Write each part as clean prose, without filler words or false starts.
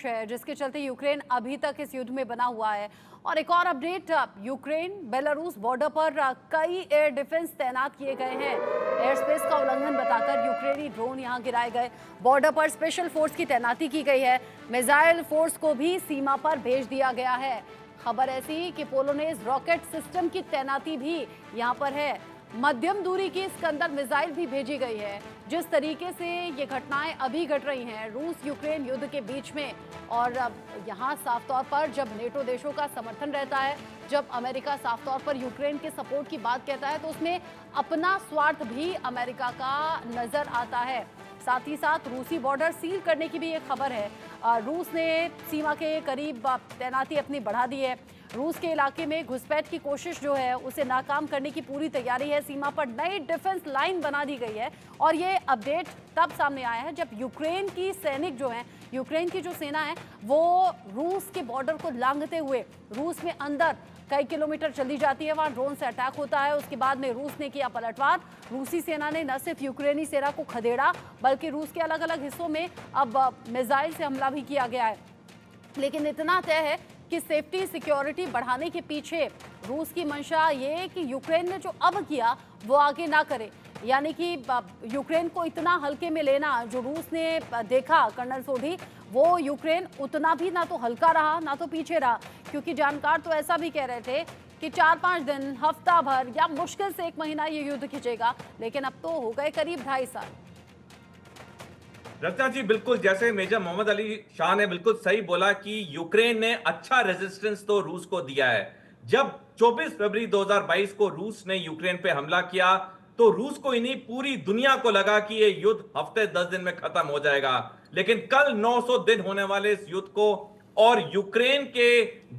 है जिसके चलते यूक्रेन अभी तक इस युद्ध में बना हुआ है। और एक और अपडेट, यूक्रेन बेलारूस बॉर्डर पर कई एयर डिफेंस तैनात किए गए हैं। एयर स्पेस का उल्लंघन बताकर यूक्रेनी ड्रोन यहां गिराए गए। बॉर्डर पर स्पेशल फोर्स की तैनाती की गई है। मिसाइल फोर्स को भी सीमा पर भेज दिया गया है। खबर ऐसी कि पोलोनेज रॉकेट सिस्टम की तैनाती भी यहां पर है। मध्यम दूरी की स्कंदर मिसाइल भी भेजी गई है। जिस तरीके से ये घटनाएं अभी घट रही हैं रूस यूक्रेन युद्ध के बीच में, और अब यहाँ साफ तौर पर जब नेटो देशों का समर्थन रहता है, जब अमेरिका साफ तौर पर यूक्रेन के सपोर्ट की बात कहता है, तो उसमें अपना स्वार्थ भी अमेरिका का नजर आता है। साथ ही साथ रूसी बॉर्डर सील करने की भी एक खबर है। रूस ने सीमा के करीब तैनाती अपनी बढ़ा दी है। रूस के इलाके में घुसपैठ की कोशिश जो है उसे नाकाम करने की पूरी तैयारी है। सीमा पर नई डिफेंस लाइन बना दी गई है। और ये अपडेट तब सामने आया है जब यूक्रेन की सैनिक जो हैं, यूक्रेन की जो सेना है वो रूस के बॉर्डर को लांघते हुए रूस में अंदर कई किलोमीटर चली जाती है। वहां ड्रोन से अटैक होता है। उसके बाद में रूस ने किया पलटवार। रूसी सेना ने न सिर्फ यूक्रेनी सेना को खदेड़ा, बल्कि रूस के अलग अलग हिस्सों में अब मिसाइल से हमला भी किया गया है। लेकिन इतना तय है कि सेफ्टी सिक्योरिटी बढ़ाने के पीछे रूस की मंशा ये कि यूक्रेन ने जो अब किया वो आगे ना करे, यानी कि यूक्रेन को इतना हल्के में लेना जो रूस ने देखा कर्नल सोढ़ी, वो यूक्रेन उतना भी ना तो हल्का रहा ना तो पीछे रहा। क्योंकि जानकार तो ऐसा भी कह रहे थे कि 4-5 दिन, हफ्ता भर या मुश्किल से 1 महीना ये युद्ध खिंचेगा, लेकिन अब तो हो गए करीब 2.5 साल। रचना जी, बिल्कुल जैसे मेजर मोहम्मद अली शाह ने बिल्कुल सही बोला कि यूक्रेन ने अच्छा रेजिस्टेंस तो रूस को दिया है। जब 24 फरवरी 2022 को रूस ने यूक्रेन पे हमला किया तो रूस को इन्हीं पूरी दुनिया को लगा कि ये युद्ध हफ्ते 10 दिन में खत्म हो जाएगा। लेकिन कल 900 दिन होने वाले इस युद्ध को और यूक्रेन के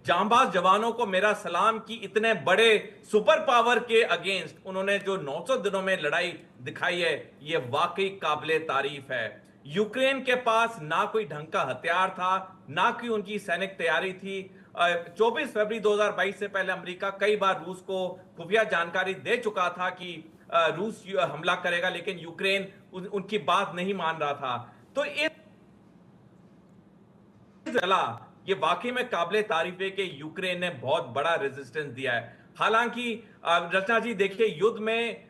जांबाज जवानों को मेरा सलाम कि इतने बड़े सुपर पावर के अगेंस्ट उन्होंने जो 900 दिनों में लड़ाई दिखाई है, ये वाकई काबिले तारीफ है। यूक्रेन के पास ना कोई ढंग का हथियार था, ना कोई उनकी सैनिक तैयारी थी। 24 फरवरी 2022 से पहले अमेरिका कई बार रूस को खुफिया जानकारी दे चुका था कि रूस हमला करेगा, लेकिन यूक्रेन उनकी बात नहीं मान रहा था। तो इस चला, ये वाकई में काबिले तारीफ है कि यूक्रेन ने बहुत बड़ा रेजिस्टेंस दिया है। हालांकि रचना जी देखिए, युद्ध में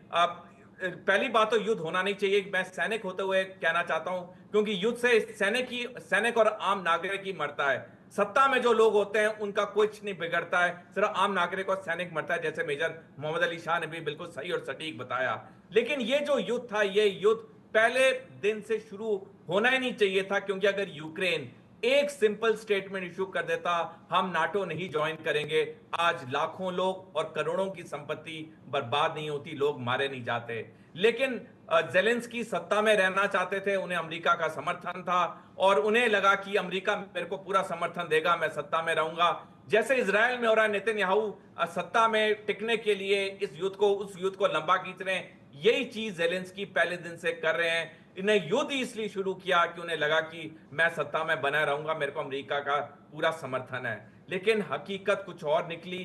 पहली बात तो युद्ध होना नहीं चाहिए, मैं सैनिक होते हुए कहना चाहता हूं, क्योंकि युद्ध से सैनिक और आम नागरिक ही मरता है। सत्ता में जो लोग होते हैं उनका कुछ नहीं बिगड़ता है, सिर्फ आम नागरिक और सैनिक मरता है, जैसे मेजर मोहम्मद अली शाह ने भी बिल्कुल सही और सटीक बताया। लेकिन ये जो युद्ध था, ये युद्ध पहले दिन से शुरू होना ही नहीं चाहिए था, क्योंकि अगर यूक्रेन एक सिंपल स्टेटमेंट इशू कर देता, हम नाटो नहीं ज्वाइन करेंगे, आज लाखों लोग और करोड़ों की संपत्ति बर्बाद नहीं होती, लोग मारे नहीं जाते। लेकिन ज़ेलेंस्की सत्ता में रहना चाहते थे, उन्हें अमेरिका का समर्थन था और उन्हें लगा कि अमेरिका मेरे को पूरा समर्थन देगा, मैं सत्ता में रहूंगा। जैसे इजराइल में हो रहा है, नेतन्याहू सत्ता में टिकने के लिए उस युद्ध को लंबा खींच रहे हैं। यही चीज ज़ेलेंस्की पहले दिन से कर रहे हैं। इन्हें युद्ध इसलिए शुरू किया कि उन्हें लगा कि मैं सत्ता में बना रहूंगा, मेरे को अमेरिका का पूरा समर्थन है। लेकिन हकीकत कुछ और निकली।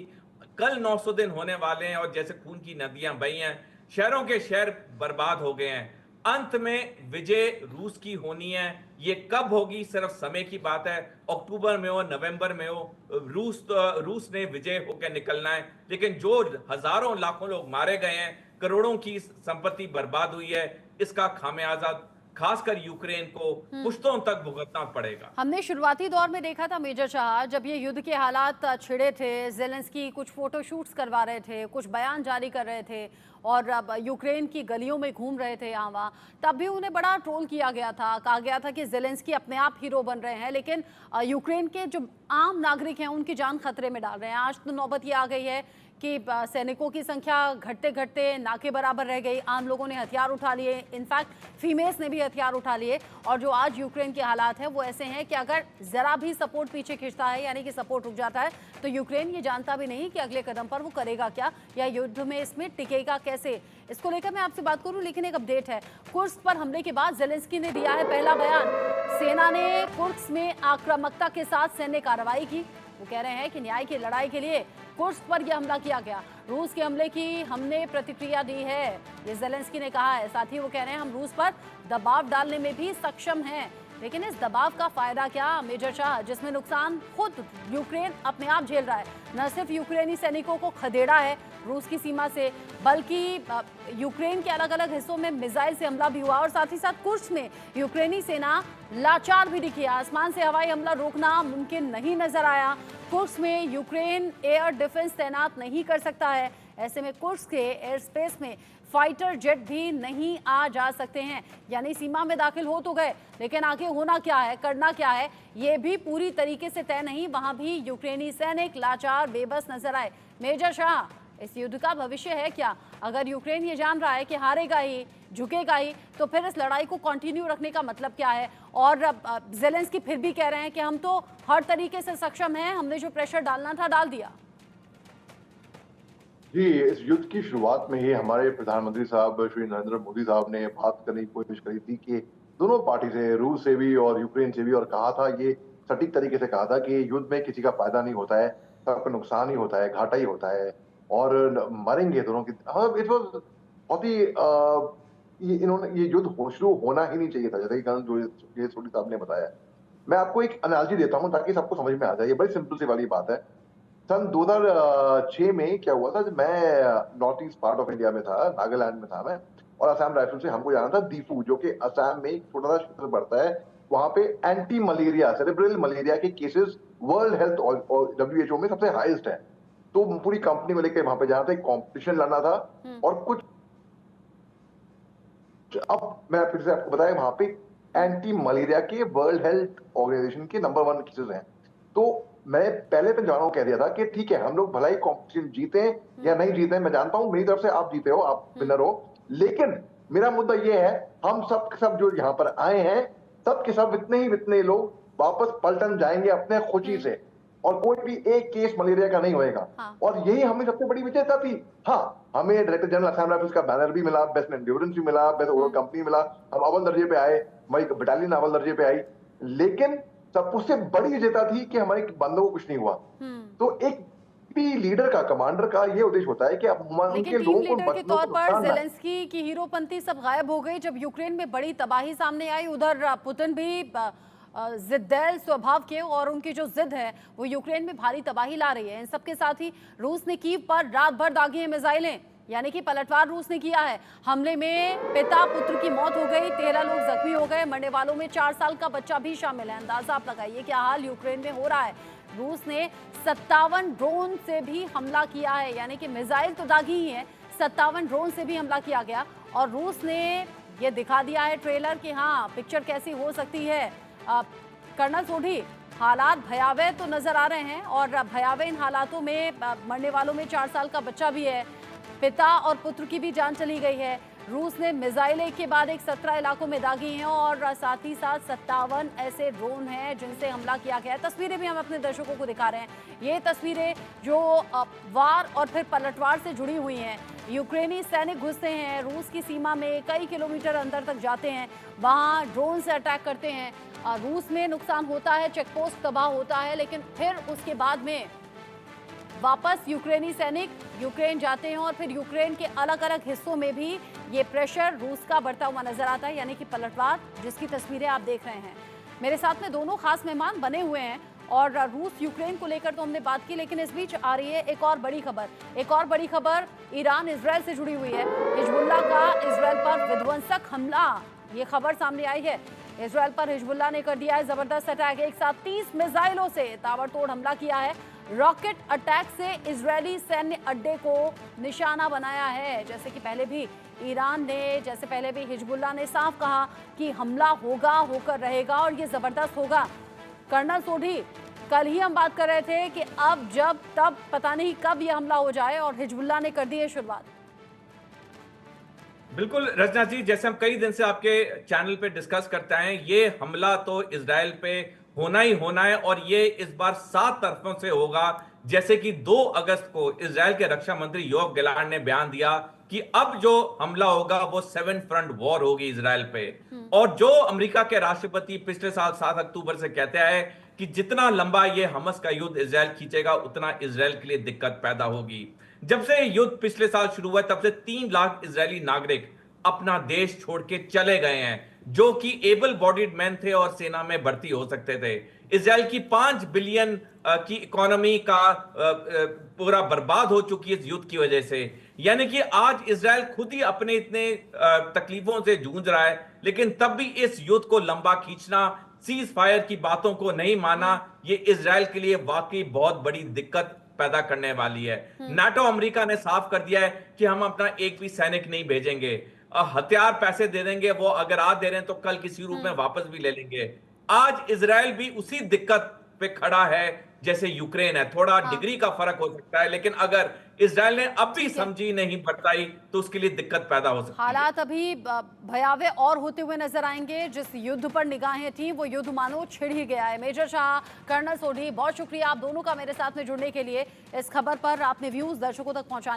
कल 900 दिन होने वाले हैं और जैसे खून की नदियां बही हैं, शहरों के शहर बर्बाद हो गए हैं। अंत में विजय रूस की होनी है। ये कब होगी सिर्फ समय की बात है, अक्टूबर में हो, नवंबर में हो, रूस ने विजय होकर निकलना है। लेकिन जो हजारों लाखों लोग मारे गए हैं, करोड़ों की संपत्ति बर्बाद हुई है, इसका खामियाजा खासकर यूक्रेन को पुश्तों तक भुगतना पड़ेगा। हमने शुरुआती दौर में देखा था मेजर शाह, जब ये युद्ध के हालात छिड़े थे, ज़ेलेंस्की कुछ फोटो शूट्स करवा रहे थे, कुछ बयान जारी कर रहे थे और अब यूक्रेन की गलियों में घूम रहे थे यहाँ वहाँ, तब भी उन्हें बड़ा ट्रोल किया गया था। कहा गया था कि ज़ेलेंस्की अपने आप हीरो बन रहे हैं, लेकिन यूक्रेन के जो आम नागरिक हैं उनकी जान खतरे में डाल रहे हैं। आज तो नौबत ये आ गई है कि सैनिकों की संख्या घटते घटते ना के बराबर रह गई। आम लोगों ने हथियार उठा लिए, इनफैक्ट फीमेल्स ने भी हथियार उठा लिए। और जो आज यूक्रेन के हालात हैं वो ऐसे हैं कि अगर ज़रा भी सपोर्ट पीछे खिंचता है, यानी कि सपोर्ट रुक जाता है, तो यूक्रेन ये जानता भी नहीं कि अगले कदम पर वो करेगा क्या या युद्ध में इसमें टिकेगा कैसे। इसको लेकर मैं आपसे बात करूं, लेकिन एक अपडेट है। कुर्स्क पर हमले के बाद ज़ेलेंस्की ने दिया है पहला बयान। सेना ने कुर्स्क में आक्रामकता के साथ सैन्य कार्रवाई की। वो कह रहे हैं कि न्याय की लड़ाई के लिए कुर्स्क पर यह हमला किया गया। रूस के हमले की हमने प्रतिक्रिया दी है, ये ज़ेलेंस्की ने कहा है। साथ ही वो कह रहे हैं हम रूस पर दबाव डालने में भी सक्षम हैं। लेकिन इस दबाव का फायदा क्या मेजर शाह, जिसमें नुकसान खुद यूक्रेन अपने आप झेल रहा है। न सिर्फ यूक्रेनी सैनिकों को खदेड़ा है रूस की सीमा से, बल्कि यूक्रेन के अलग अलग हिस्सों में मिसाइल से हमला भी हुआ और साथ ही साथ कुर्स्क में यूक्रेनी सेना लाचार भी दिखी। आसमान से हवाई हमला रोकना मुमकिन नहीं नजर आया। कुर्स्क में यूक्रेन एयर डिफेंस तैनात नहीं कर सकता है। ऐसे में कुर्स्क के एयर स्पेस में फाइटर जेट भी नहीं आ जा सकते हैं। यानी सीमा में दाखिल हो तो गए, लेकिन आगे होना क्या है, करना क्या है, ये भी पूरी तरीके से तय नहीं। वहां भी यूक्रेनी सैनिक लाचार बेबस नजर आए। मेजर शाह, इस युद्ध का भविष्य है क्या? अगर यूक्रेन ये जान रहा है कि हारेगा ही, झुकेगा ही, तो फिर इस लड़ाई को कंटिन्यू रखने का मतलब क्या है? और ज़ेलेंस्की फिर भी कह रहे हैं कि हम तो हर तरीके से सक्षम हैं, हमने जो प्रेशर डालना था डाल दिया। जी, इस युद्ध की शुरुआत में ही हमारे प्रधानमंत्री साहब श्री नरेंद्र मोदी साहब ने बात करने की कोशिश करी थी कि दोनों पार्टी से, रूस से भी और यूक्रेन से भी, और कहा था, ये सटीक तरीके से कहा था कि युद्ध में किसी का फायदा नहीं होता है, सबका नुकसान ही होता है, घाटा ही होता है और मरेंगे दोनों की। हाँ, इट वाज बहुत ही ये युद्ध शुरू होना ही नहीं चाहिए था, जैसे कि जो ये सोडी साहब ने बताया। मैं आपको एक एनालॉजी देता हूँ ताकि सबको समझ में आ जाए। ये बड़ी सिंपल सी वाली बात है। सन 2006 में क्या हुआ था, जब मैं north east part of India में था, नागालैंड में था मैं, और असम राइफल से हमको जाना था दीफू, जो कि असम में एक छोटा सा क्षेत्र पड़ता है। वहां पे एंटी मलेरिया, सेरेब्रल मलेरिया के केसेस वर्ल्ड हेल्थ WHO में सबसे हाईएस्ट है। तो पूरी कंपनी को लेकर वहां पे जाना था, एक कॉम्पिटिशन लड़ना था और कुछ, अब मैं फिर से आपको बताया, वहां पे एंटी मलेरिया के वर्ल्ड हेल्थ ऑर्गेनाइजेशन के नंबर 1 केसेस हैं। तो मैं पहले तो जवानों को कह दिया था कि ठीक है, हम लोग भला ही कॉम्पिटिशन जीते या नहीं जीते, मैं जानता हूं मेरी तरफ से आप जीते हो, आप विनर हो, लेकिन मेरा मुद्दा ये है, हम सब के सब जो यहाँ पर आए हैं, सब के सब इतने लोग वापस पलटन जाएंगे अपने खुशी से, और कोई भी एक केस मलेरिया का नहीं होएगा। हाँ। और यही हमें सबसे बड़ी विजयता थी। हाँ, हमें डायरेक्टर जनरल असम राइफल्स का बैनर भी मिला, बेस्ट एंड्योरेंस भी मिला, बेस्ट ओवरऑल कंपनी मिला, हम अव्वल दर्जे पे आए, हमारी बटालियन अव्वल दर्जे पे आई। लेकिन सब उससे बड़ी विजेता थी कि हमारे बंदों को कुछ नहीं हुआ। तो एक भी लीडर का, कमांडर का ये उद्देश्य होता है कि अब उनके लेकिन टीम लोगों को लीडर के बंदों तौर को पर नुकसान ना। ज़ेलेंस्की की हीरोपंती सब गायब हो गई जब यूक्रेन में बड़ी तबाही सामने आई। उधर पुतिन भी जिद्दैल स्वभाव के, और उनकी जो जिद है वो यूक्रेन में भारी तबाही ला रही है। इन सबके साथ ही रूस ने कीव पर रात भर दागी है मिसाइलें, यानी कि पलटवार रूस ने किया है। हमले में पिता पुत्र की मौत हो गई, 13 लोग जख्मी हो गए, मरने वालों में 4 साल का बच्चा भी शामिल है। अंदाजा आप लगाइए क्या हाल यूक्रेन में हो रहा है। रूस ने 57 ड्रोन से भी हमला किया है, यानी कि मिसाइल तो दागी ही है, 57 ड्रोन से भी हमला किया गया। और रूस ने ये दिखा दिया है ट्रेलर कि हाँ, पिक्चर कैसी हो सकती है। कर्नल सोढी, हालात भयावह तो नजर आ रहे हैं, और भयावह इन हालातों में मरने वालों में 4 साल का बच्चा भी है, पिता और पुत्र की भी जान चली गई है। रूस ने मिसाइल एक के बाद एक 17 इलाकों में दागी हैं, और साथ ही साथ 57 ऐसे ड्रोन हैं जिनसे हमला किया गया है। तस्वीरें भी हम अपने दर्शकों को दिखा रहे हैं। ये तस्वीरें जो वार और फिर पलटवार से जुड़ी हुई हैं। यूक्रेनी सैनिक घुसते हैं रूस की सीमा में, कई किलोमीटर अंदर तक जाते हैं, वहाँ ड्रोन से अटैक करते हैं। रूस में नुकसान होता है, चेकपोस्ट तबाह होता है, लेकिन फिर उसके बाद में वापस यूक्रेनी सैनिक यूक्रेन जाते हैं, और फिर यूक्रेन के अलग अलग हिस्सों में भी ये प्रेशर रूस का बढ़ता हुआ नजर आता है, यानी कि पलटवार, जिसकी तस्वीरें आप देख रहे हैं। मेरे साथ में दोनों खास मेहमान बने हुए हैं, और रूस यूक्रेन को लेकर तो हमने बात की, लेकिन इस बीच आ रही है एक और बड़ी खबर। एक और बड़ी खबर ईरान इजराइल से जुड़ी हुई है। हिजबुल्लाह का इजराइल पर विध्वंसक हमला, ये खबर सामने आई है। इजराइल पर हिजबुल्लाह ने कर दिया है जबरदस्त अटैक। एक साथ 30 मिसाइलों से ताबड़तोड़ हमला किया है। रॉकेट अटैक से इजरायली सैन्य अड्डे को निशाना बनाया है। जैसे कि पहले भी ईरान ने, जैसे पहले भी हिजबुल्लाह ने साफ कहा कि हमला होगा, होकर रहेगा, और ये जबरदस्त होगा। कर्नल सोढी, कल ही हम बात कर रहे थे कि अब जब तब पता नहीं कब यह हमला हो जाए, और हिजबुल्लाह ने कर दी है शुरुआत। बिल्कुल रचना जी, जैसे हम कई दिन से आपके चैनल पे डिस्कस करते हैं, ये हमला तो इजराइल पे होना ही होना है, और ये इस बार 7 तरफों से होगा। जैसे कि 2 अगस्त को इजराइल के रक्षा मंत्री योव गैलांट ने बयान दिया कि अब जो हमला होगा वो 7 फ्रंट वॉर होगी इजराइल पे। और जो अमेरिका के राष्ट्रपति पिछले साल 7 अक्टूबर से कहते हैं कि जितना लंबा ये हमास का युद्ध इजराइल खींचेगा, उतना इजराइल के लिए दिक्कत पैदा होगी। जब से युद्ध पिछले साल शुरू हुआ, तब से 3 लाख इजरायली नागरिक अपना देश छोड़ के चले गए हैं। जो कि एबल बॉडीड मैन थे और सेना में भर्ती हो सकते थे। इजराइल की 5 बिलियन की इकोनॉमी का पूरा बर्बाद हो चुकी है इस युद्ध की वजह से। यानी कि आज इजराइल खुद ही अपने इतने तकलीफों से जूझ रहा है, लेकिन तब भी इस युद्ध को लंबा खींचना, सीज फायर की बातों को नहीं माना, ये इजराइल के लिए वाकई बहुत बड़ी दिक्कत पैदा करने वाली है। नाटो अमेरिका ने साफ कर दिया है कि हम अपना एक भी सैनिक नहीं भेजेंगे, हथियार पैसे दे देंगे, वो अगर आज दे रहे हैं तो कल किसी रूप में वापस भी ले लेंगे। आज इजराइल भी उसी दिक्कत पे खड़ा है जैसे यूक्रेन है। थोड़ा डिग्री का फर्क हो सकता है, लेकिन अगर इजराइल ने अब भी समझी नहीं बरताई तो उसके लिए दिक्कत पैदा हो सकती है। हालात अभी भयावह और होते हुए नजर आएंगे। जिस युद्ध पर निगाहें थी वो युद्ध मानो छिड़ ही गया है। मेजर शाह, कर्नल सोढी, बहुत शुक्रिया आप दोनों का मेरे साथ में जुड़ने के लिए। इस खबर पर आपने व्यूज दर्शकों तक पहुंचाने